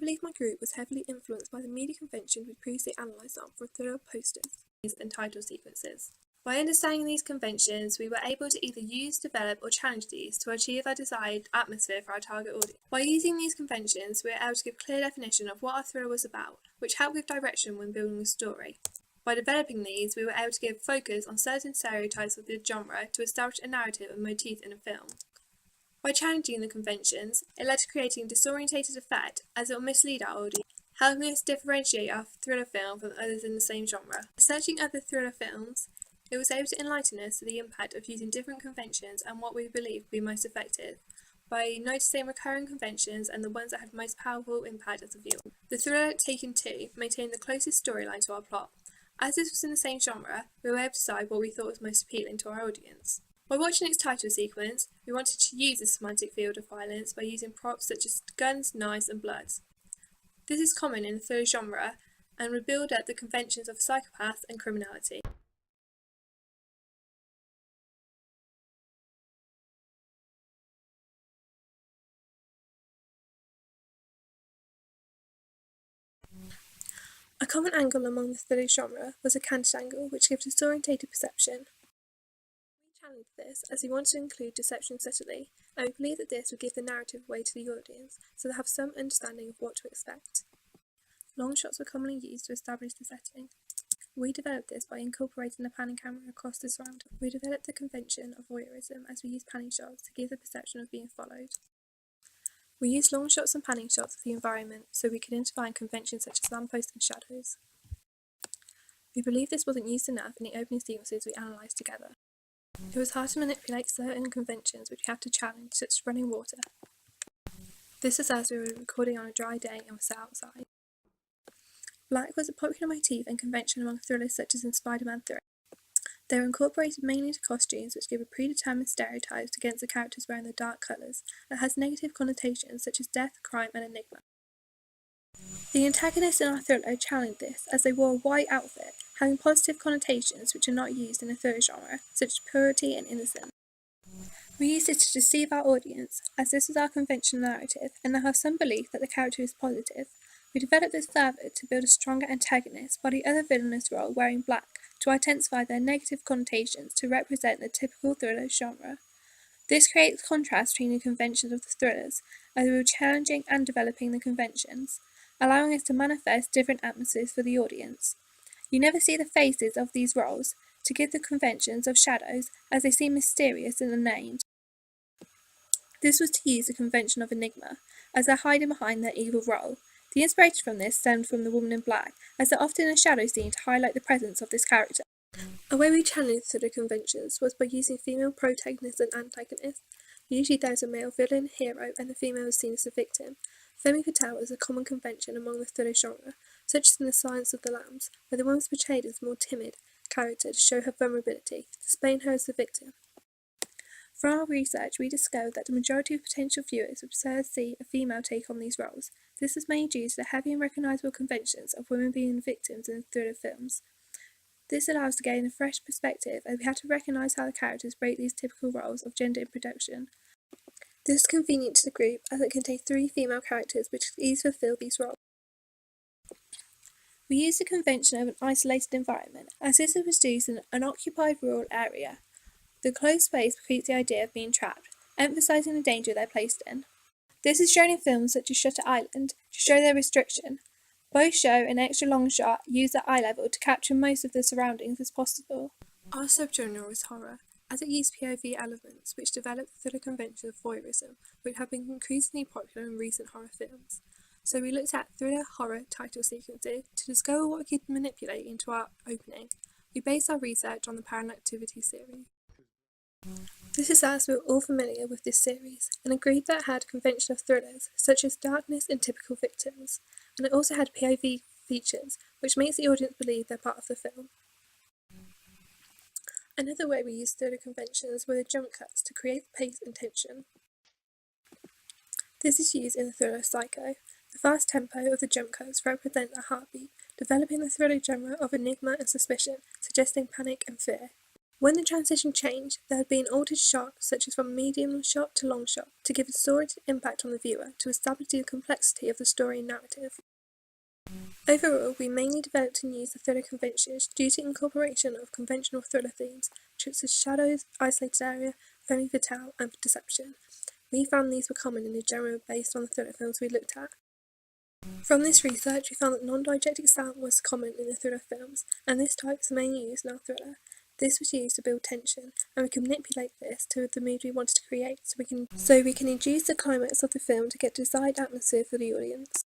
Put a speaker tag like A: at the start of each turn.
A: believe my group was heavily influenced by the media convention we previously analysed on for thriller posters and title sequences. By understanding these conventions, we were able to either use, develop, or challenge these to achieve our desired atmosphere for our target audience. By using these conventions, we were able to give clear definition of what our thriller was about, which helped give direction when building a story. By developing these, we were able to give focus on certain stereotypes of the genre to establish a narrative and motif in a film. By challenging the conventions, it led to creating a disorientated effect as it will mislead our audience, helping us differentiate our thriller film from others in the same genre. Researching other thriller films, it was able to enlighten us to the impact of using different conventions and what we believe would be most effective, by noticing recurring conventions and the ones that had most powerful impact as a viewer. The thriller Taken 2 maintained the closest storyline to our plot. As this was in the same genre, we were able to decide what we thought was most appealing to our audience. By watching its title sequence, we wanted to use the semantic field of violence by using props such as guns, knives, and blood. This is common in the thriller genre and would build up the conventions of psychopaths and criminality. A common angle among the thriller genre was a candid angle, which gives disorientated perception. We challenged this as we wanted to include deception subtly, and we believed that this would give the narrative away to the audience, so they have some understanding of what to expect. Long shots were commonly used to establish the setting. We developed this by incorporating the panning camera across the surroundings. We developed the convention of voyeurism as we used panning shots to give the perception of being followed. We used long shots and panning shots of the environment so we could intertwine conventions such as lampposts and shadows. We believe this wasn't used enough in the opening sequences we analysed together. It was hard to manipulate certain conventions which we had to challenge, such as running water. This was as we were recording on a dry day and were sat outside. Black was a popular motif and convention among thrillers such as in Spider-Man 3. They were incorporated mainly into costumes which give a predetermined stereotypes against the characters wearing the dark colours that has negative connotations such as death, crime and enigma. The antagonists in our thriller challenged this as they wore a white outfit, having positive connotations which are not used in the thriller genre, such as purity and innocence. We used it to deceive our audience, as this was our conventional narrative, and they have some belief that the character is positive. We developed this further to build a stronger antagonist by the other villainous role wearing black, to intensify their negative connotations to represent the typical thriller genre. This creates contrast between the conventions of the thrillers, as we were challenging and developing the conventions, allowing us to manifest different atmospheres for the audience. You never see the faces of these roles, to give the conventions of shadows, as they seem mysterious and unnamed. This was to use the convention of enigma, as they're hiding behind their evil role. The inspiration from this stemmed from the woman in black, as they're often in a shadow scene to highlight the presence of this character. A way we challenged the conventions was by using female protagonists and antagonists. Usually there is a male villain, hero, and the female is seen as the victim. Femme fatale is a common convention among the thriller genre, such as in The Silence of the Lambs, where the woman is portrayed as a more timid character to show her vulnerability, displaying her as the victim. From our research, we discovered that the majority of potential viewers would prefer to see a female take on these roles. This is mainly due to the heavy and recognisable conventions of women being victims in thriller films. This allows us to gain a fresh perspective, as we have to recognise how the characters break these typical roles of gender in production. This is convenient to the group, as it contains 3 female characters which could easily fulfil these roles. We used the convention of an isolated environment, as this is produced in an unoccupied rural area. The closed space creates the idea of being trapped, emphasising the danger they're placed in. This is shown in films such as Shutter Island to show their restriction. Both show an extra long shot used at eye level to capture most of the surroundings as possible. Our subgenre is horror, as it used POV elements which developed the thriller convention of voyeurism, which have been increasingly popular in recent horror films. So we looked at thriller horror title sequences to discover what we could manipulate into our opening. We based our research on the Paranormal Activity series. This is as we were all familiar with this series, and agreed that it had a convention of thrillers, such as darkness and typical victims, and it also had POV features, which makes the audience believe they're part of the film. Another way we used thriller conventions were the jump cuts to create the pace and tension. This is used in the thriller Psycho. The fast tempo of the jump cuts represent a heartbeat, developing the thriller genre of enigma and suspicion, suggesting panic and fear. When the transition changed, there had been altered shot, such as from medium shot to long shot, to give a story impact on the viewer, to establish the complexity of the story and narrative. Overall, we mainly developed and used the thriller conventions due to incorporation of conventional thriller themes, such as shadows, isolated area, femme fatale, and deception. We found these were common in the genre based on the thriller films we looked at. From this research, we found that non-diegetic sound was common in the thriller films, and this type is mainly used in our thriller. This was used to build tension, and we can manipulate this to the mood we wanted to create, so we can induce the climax of the film to get desired atmosphere for the audience.